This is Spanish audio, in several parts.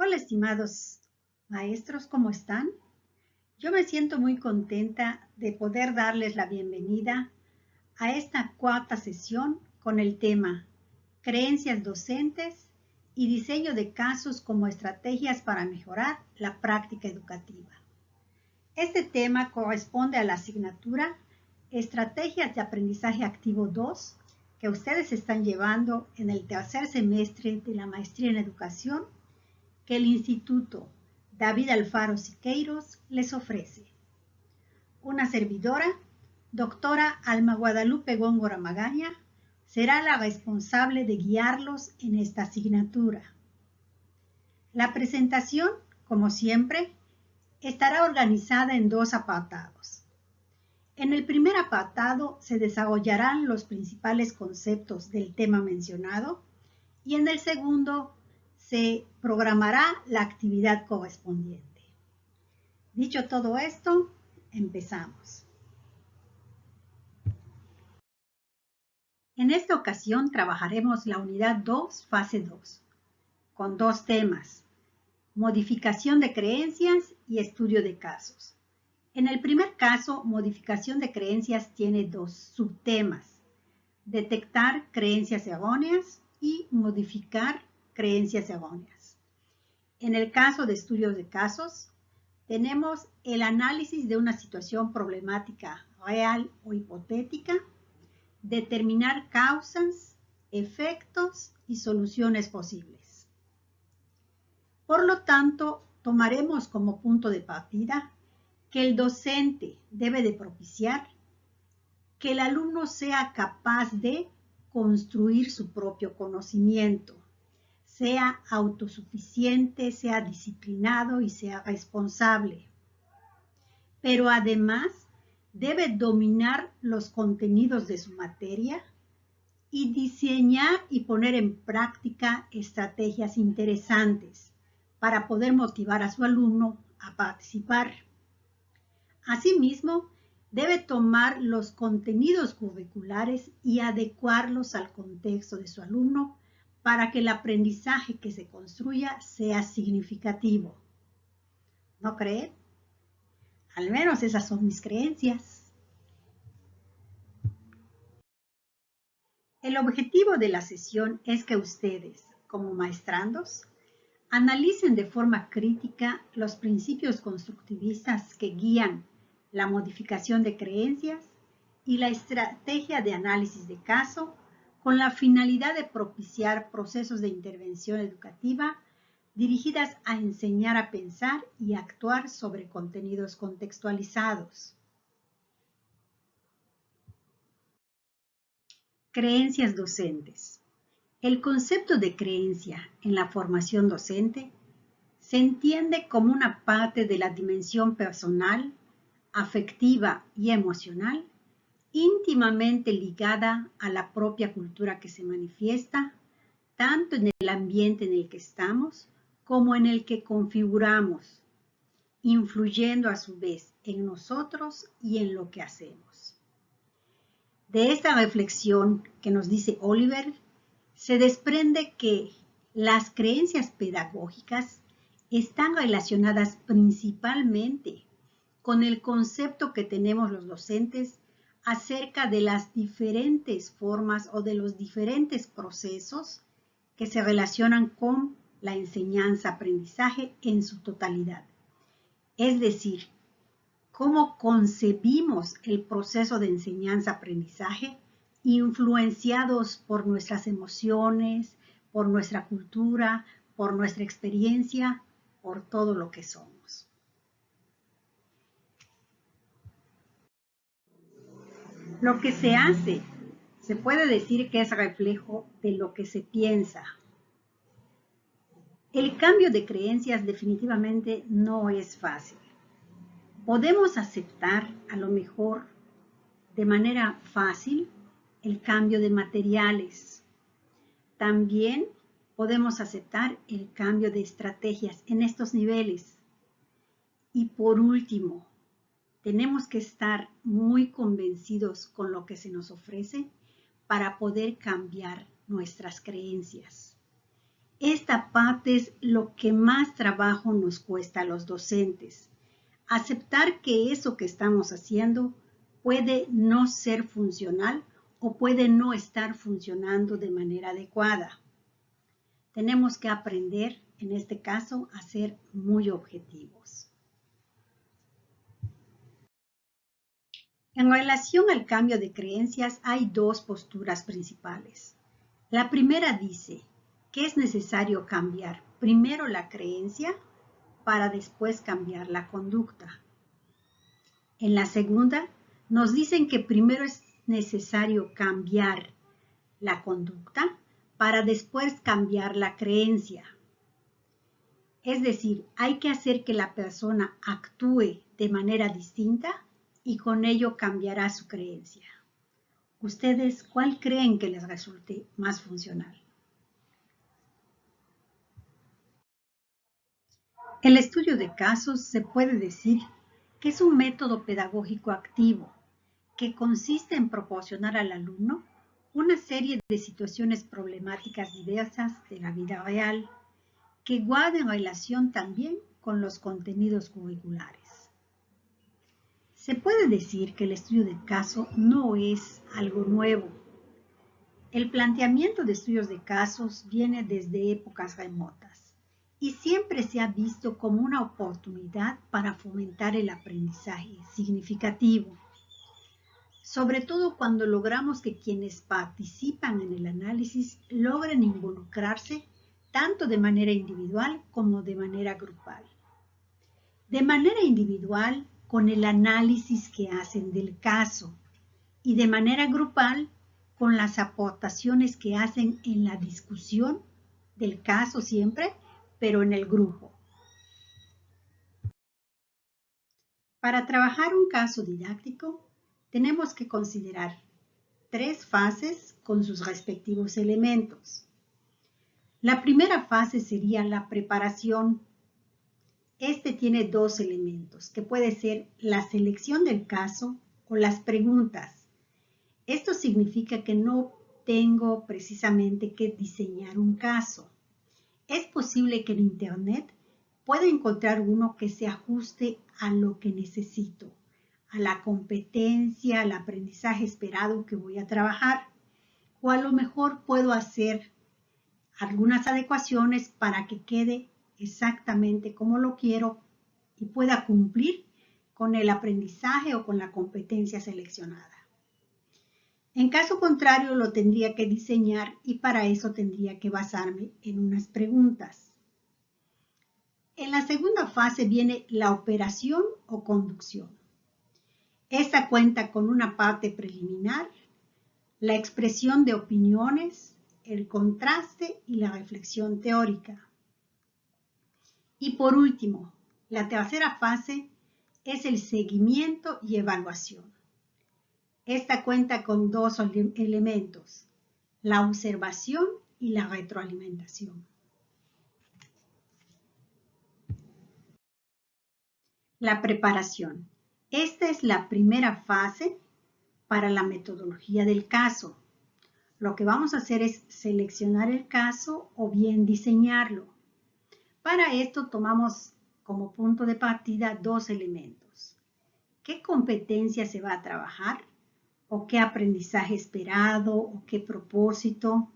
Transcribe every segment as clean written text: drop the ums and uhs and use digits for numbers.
Hola, estimados maestros, ¿cómo están? Yo me siento muy contenta de poder darles la bienvenida a esta cuarta sesión con el tema Creencias docentes y diseño de casos como estrategias para mejorar la práctica educativa. Este tema corresponde a la asignatura Estrategias de Aprendizaje Activo 2 que ustedes están llevando en el tercer semestre de la Maestría en Educación que el Instituto David Alfaro Siqueiros les ofrece. Una servidora, doctora Alma Guadalupe Góngora Magaña, será la responsable de guiarlos en esta asignatura. La presentación, como siempre, estará organizada en dos apartados. En el primer apartado se desarrollarán los principales conceptos del tema mencionado y en el segundo se programará la actividad correspondiente. Dicho todo esto, empezamos. En esta ocasión trabajaremos la unidad 2, fase 2, con dos temas, modificación de creencias y estudio de casos. En el primer caso, modificación de creencias tiene dos subtemas, detectar creencias erróneas y modificar creencias erróneas. En el caso de estudios de casos, tenemos el análisis de una situación problemática real o hipotética, determinar causas, efectos y soluciones posibles. Por lo tanto, tomaremos como punto de partida que el docente debe de propiciar que el alumno sea capaz de construir su propio conocimiento, sea autosuficiente, sea disciplinado y sea responsable. Pero además debe dominar los contenidos de su materia y diseñar y poner en práctica estrategias interesantes para poder motivar a su alumno a participar. Asimismo, debe tomar los contenidos curriculares y adecuarlos al contexto de su alumno para que el aprendizaje que se construya sea significativo. ¿No creen? Al menos esas son mis creencias. El objetivo de la sesión es que ustedes, como maestrandos, analicen de forma crítica los principios constructivistas que guían la modificación de creencias y la estrategia de análisis de caso con la finalidad de propiciar procesos de intervención educativa dirigidas a enseñar a pensar y actuar sobre contenidos contextualizados. Creencias docentes. El concepto de creencia en la formación docente se entiende como una parte de la dimensión personal, afectiva y emocional, íntimamente ligada a la propia cultura que se manifiesta, tanto en el ambiente en el que estamos como en el que configuramos, influyendo a su vez en nosotros y en lo que hacemos. De esta reflexión que nos dice Oliver, se desprende que las creencias pedagógicas están relacionadas principalmente con el concepto que tenemos los docentes acerca de las diferentes formas o de los diferentes procesos que se relacionan con la enseñanza-aprendizaje en su totalidad. Es decir, cómo concebimos el proceso de enseñanza-aprendizaje influenciados por nuestras emociones, por nuestra cultura, por nuestra experiencia, por todo lo que somos. Lo que se hace, se puede decir que es reflejo de lo que se piensa. El cambio de creencias definitivamente no es fácil. Podemos aceptar a lo mejor de manera fácil el cambio de materiales. También podemos aceptar el cambio de estrategias en estos niveles. Y por último, tenemos que estar muy convencidos con lo que se nos ofrece para poder cambiar nuestras creencias. Esta parte es lo que más trabajo nos cuesta a los docentes. Aceptar que eso que estamos haciendo puede no ser funcional o puede no estar funcionando de manera adecuada. Tenemos que aprender, en este caso, a ser muy objetivos. En relación al cambio de creencias, hay dos posturas principales. La primera dice que es necesario cambiar primero la creencia para después cambiar la conducta. En la segunda, nos dicen que primero es necesario cambiar la conducta para después cambiar la creencia. Es decir, hay que hacer que la persona actúe de manera distinta y con ello cambiará su creencia. ¿Ustedes cuál creen que les resulte más funcional? El estudio de casos se puede decir que es un método pedagógico activo que consiste en proporcionar al alumno una serie de situaciones problemáticas diversas de la vida real que guarden relación también con los contenidos curriculares. Se puede decir que el estudio de caso no es algo nuevo. El planteamiento de estudios de casos viene desde épocas remotas y siempre se ha visto como una oportunidad para fomentar el aprendizaje significativo, sobre todo cuando logramos que quienes participan en el análisis logren involucrarse tanto de manera individual como de manera grupal. De manera individual, con el análisis que hacen del caso, y de manera grupal, con las aportaciones que hacen en la discusión del caso siempre, pero en el grupo. Para trabajar un caso didáctico, tenemos que considerar 3 fases con sus respectivos elementos. La primera fase sería la preparación. Este tiene 2 elementos, que puede ser la selección del caso o las preguntas. Esto significa que no tengo precisamente que diseñar un caso. Es posible que en Internet pueda encontrar uno que se ajuste a lo que necesito, a la competencia, al aprendizaje esperado que voy a trabajar. O a lo mejor puedo hacer algunas adecuaciones para que quede exactamente como lo quiero y pueda cumplir con el aprendizaje o con la competencia seleccionada. En caso contrario, lo tendría que diseñar y para eso tendría que basarme en unas preguntas. En la segunda fase viene la operación o conducción. Esta cuenta con una parte preliminar, la expresión de opiniones, el contraste y la reflexión teórica. Y por último, la tercera fase es el seguimiento y evaluación. Esta cuenta con 2 elementos, la observación y la retroalimentación. La preparación. Esta es la primera fase para la metodología del caso. Lo que vamos a hacer es seleccionar el caso o bien diseñarlo. Para esto tomamos como punto de partida 2 elementos. ¿Qué competencia se va a trabajar? ¿O qué aprendizaje esperado? ¿O qué propósito?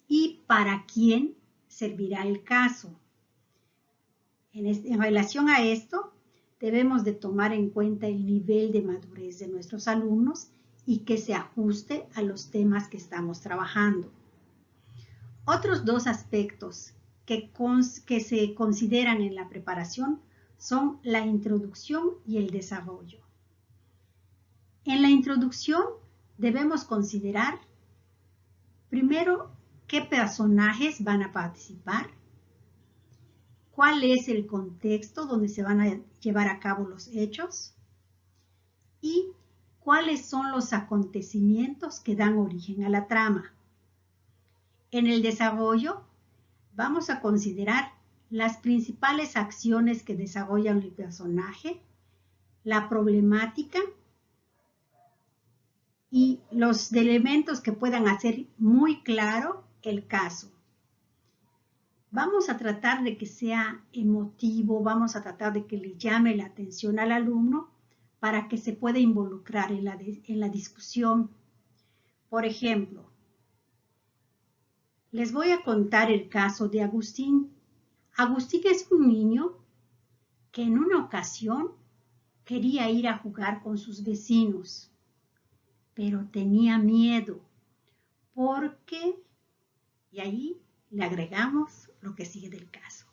¿Y para quién servirá el caso? En relación a esto, debemos de tomar en cuenta el nivel de madurez de nuestros alumnos y que se ajuste a los temas que estamos trabajando. Otros 2 aspectos que se consideran en la preparación son la introducción y el desarrollo. En la introducción debemos considerar primero qué personajes van a participar, cuál es el contexto donde se van a llevar a cabo los hechos y cuáles son los acontecimientos que dan origen a la trama. En el desarrollo vamos a considerar las principales acciones que desarrollan el personaje, la problemática y los elementos que puedan hacer muy claro el caso. Vamos a tratar de que sea emotivo, vamos a tratar de que le llame la atención al alumno para que se pueda involucrar en la discusión. Por ejemplo, les voy a contar el caso de Agustín. Agustín es un niño que en una ocasión quería ir a jugar con sus vecinos, pero tenía miedo porque, y ahí le agregamos lo que sigue del caso.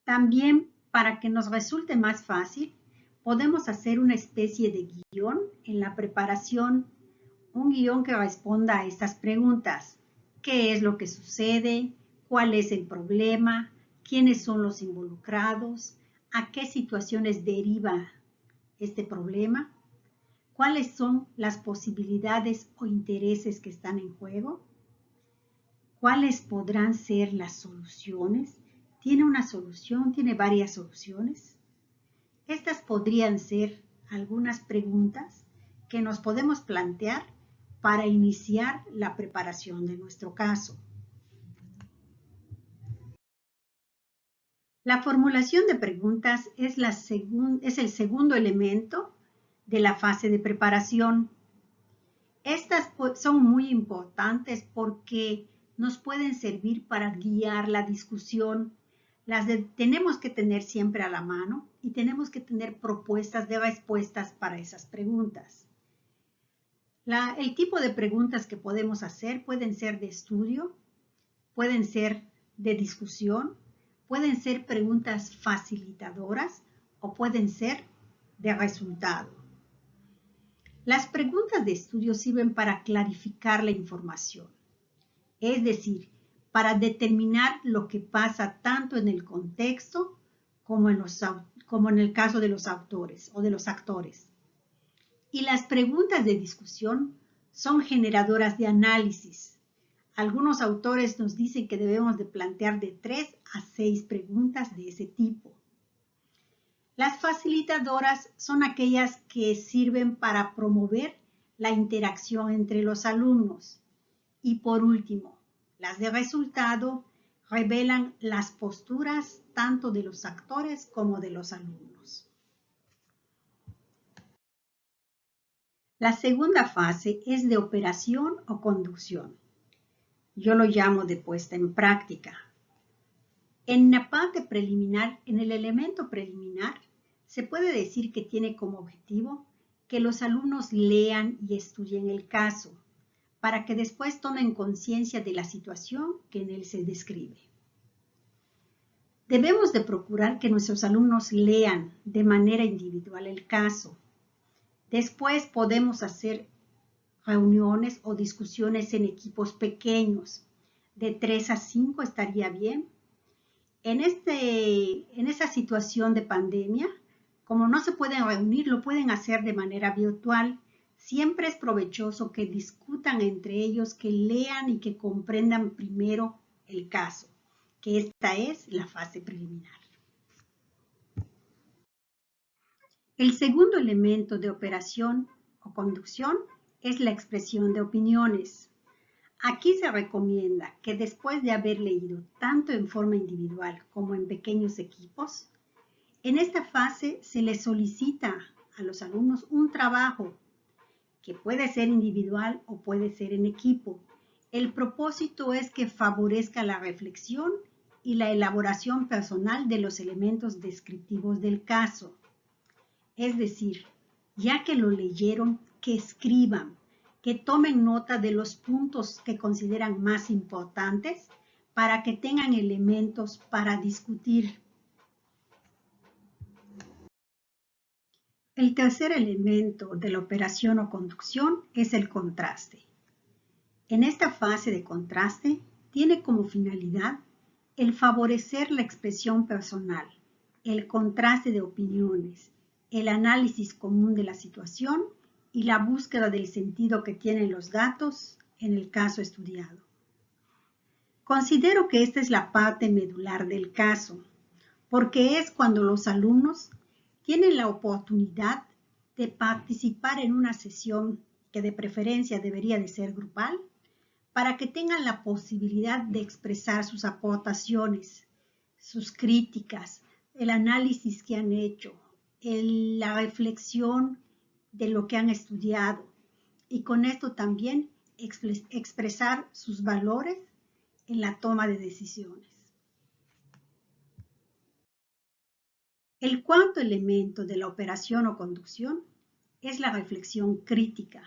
También, para que nos resulte más fácil, podemos hacer una especie de guión en la preparación, un guión que responda a estas preguntas. ¿Qué es lo que sucede? ¿Cuál es el problema? ¿Quiénes son los involucrados? ¿A qué situaciones deriva este problema? ¿Cuáles son las posibilidades o intereses que están en juego? ¿Cuáles podrán ser las soluciones? ¿Tiene una solución? ¿Tiene varias soluciones? Estas podrían ser algunas preguntas que nos podemos plantear para iniciar la preparación de nuestro caso. La formulación de preguntas es el segundo elemento de la fase de preparación. Estas son muy importantes porque nos pueden servir para guiar la discusión. Tenemos que tener siempre a la mano y tenemos que tener propuestas de respuestas para esas preguntas. El tipo de preguntas que podemos hacer pueden ser de estudio, pueden ser de discusión, pueden ser preguntas facilitadoras o pueden ser de resultado. Las preguntas de estudio sirven para clarificar la información, es decir, para determinar lo que pasa tanto en el contexto como en el caso de los autores o de los actores. Y las preguntas de discusión son generadoras de análisis. Algunos autores nos dicen que debemos de plantear de 3 a 6 preguntas de ese tipo. Las facilitadoras son aquellas que sirven para promover la interacción entre los alumnos. Y por último, las de resultado revelan las posturas tanto de los actores como de los alumnos. La segunda fase es de operación o conducción. Yo lo llamo de puesta en práctica. En la parte preliminar, en el elemento preliminar, se puede decir que tiene como objetivo que los alumnos lean y estudien el caso, para que después tomen conciencia de la situación que en él se describe. Debemos de procurar que nuestros alumnos lean de manera individual el caso. Después podemos hacer reuniones o discusiones en equipos pequeños. De 3 a 5 estaría bien. En esa situación de pandemia, como no se pueden reunir, lo pueden hacer de manera virtual. Siempre es provechoso que discutan entre ellos, que lean y que comprendan primero el caso, que esta es la fase preliminar. El segundo elemento de operación o conducción es la expresión de opiniones. Aquí se recomienda que después de haber leído tanto en forma individual como en pequeños equipos, en esta fase se les solicita a los alumnos un trabajo que puede ser individual o puede ser en equipo. El propósito es que favorezca la reflexión y la elaboración personal de los elementos descriptivos del caso. Es decir, ya que lo leyeron, que escriban, que tomen nota de los puntos que consideran más importantes para que tengan elementos para discutir. El tercer elemento de la operación o conducción es el contraste. En esta fase de contraste tiene como finalidad el favorecer la expresión personal, el contraste de opiniones, el análisis común de la situación y la búsqueda del sentido que tienen los datos en el caso estudiado. Considero que esta es la parte medular del caso, porque es cuando los alumnos tienen la oportunidad de participar en una sesión que de preferencia debería de ser grupal, para que tengan la posibilidad de expresar sus aportaciones, sus críticas, el análisis que han hecho, la reflexión de lo que han estudiado y con esto también expresar sus valores en la toma de decisiones. El cuarto elemento de la operación o conducción es la reflexión crítica.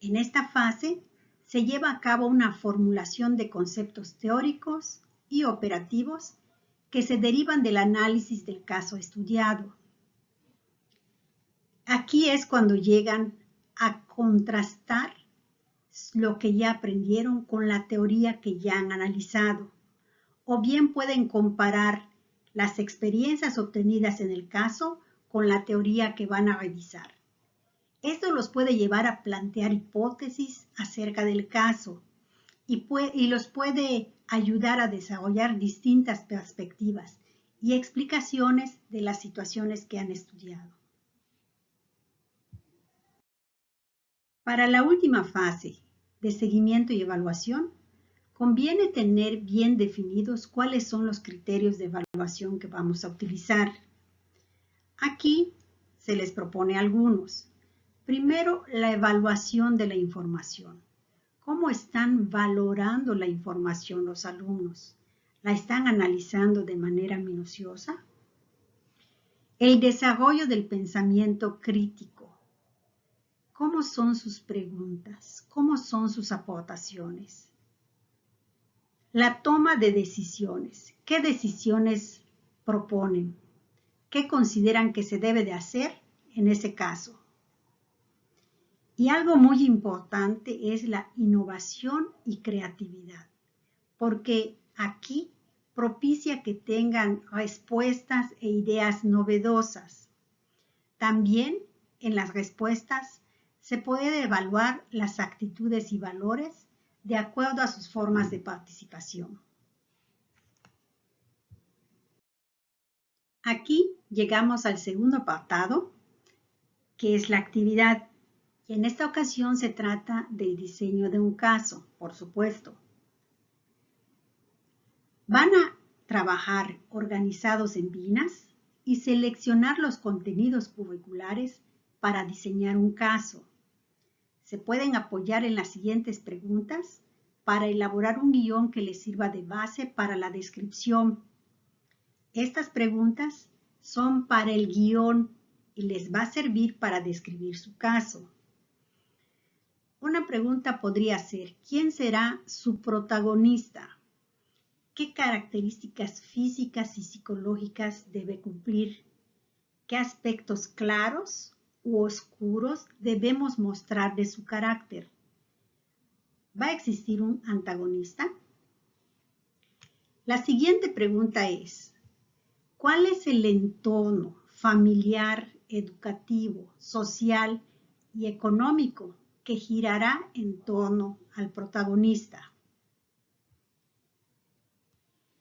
En esta fase se lleva a cabo una formulación de conceptos teóricos y operativos que se derivan del análisis del caso estudiado. Aquí es cuando llegan a contrastar lo que ya aprendieron con la teoría que ya han analizado, o bien pueden comparar las experiencias obtenidas en el caso con la teoría que van a revisar. Esto los puede llevar a plantear hipótesis acerca del caso y los puede ayudar a desarrollar distintas perspectivas y explicaciones de las situaciones que han estudiado. Para la última fase de seguimiento y evaluación, conviene tener bien definidos cuáles son los criterios de evaluación que vamos a utilizar. Aquí se les propone algunos. Primero, la evaluación de la información. ¿Cómo están valorando la información los alumnos? ¿La están analizando de manera minuciosa? El desarrollo del pensamiento crítico. ¿Cómo son sus preguntas? ¿Cómo son sus aportaciones? La toma de decisiones. ¿Qué decisiones proponen? ¿Qué consideran que se debe de hacer en ese caso? Y algo muy importante es la innovación y creatividad, porque aquí propicia que tengan respuestas e ideas novedosas. También en las respuestas se puede evaluar las actitudes y valores de acuerdo a sus formas de participación. Aquí llegamos al segundo apartado, que es la actividad. Y en esta ocasión se trata del diseño de un caso, por supuesto. Van a trabajar organizados en vinas y seleccionar los contenidos curriculares para diseñar un caso. Se pueden apoyar en las siguientes preguntas para elaborar un guión que les sirva de base para la descripción. Estas preguntas son para el guión y les va a servir para describir su caso. Una pregunta podría ser, ¿quién será su protagonista? ¿Qué características físicas y psicológicas debe cumplir? ¿Qué aspectos claros u oscuros debemos mostrar de su carácter? ¿Va a existir un antagonista? La siguiente pregunta es, ¿cuál es el entorno familiar, educativo, social y económico que girará en torno al protagonista?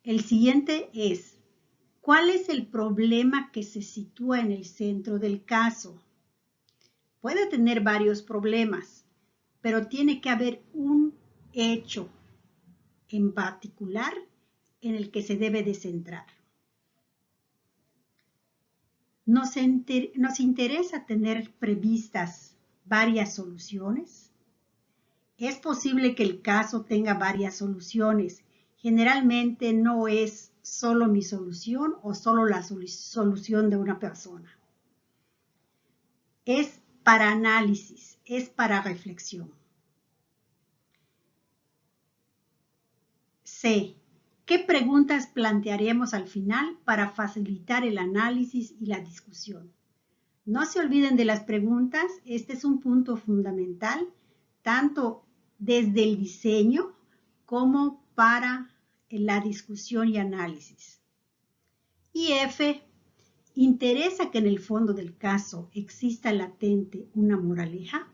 El siguiente es, ¿cuál es el problema que se sitúa en el centro del caso? Puede tener varios problemas, pero tiene que haber un hecho en particular en el que se debe de centrar. Nos interesa tener previstas varias soluciones. Es posible que el caso tenga varias soluciones. Generalmente no es solo mi solución o solo la solución de una persona. Es para análisis, es para reflexión. C. ¿Qué preguntas plantearemos al final para facilitar el análisis y la discusión? No se olviden de las preguntas, este es un punto fundamental, tanto desde el diseño como para la discusión y análisis. Y F, ¿interesa que en el fondo del caso exista latente una moraleja?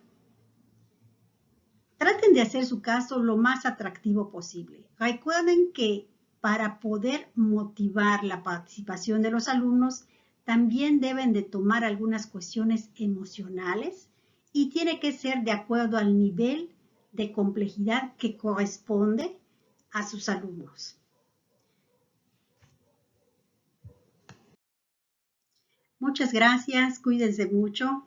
Traten de hacer su caso lo más atractivo posible. Recuerden que para poder motivar la participación de los alumnos, también deben de tomar algunas cuestiones emocionales y tiene que ser de acuerdo al nivel de complejidad que corresponde a sus alumnos. Muchas gracias, cuídense mucho.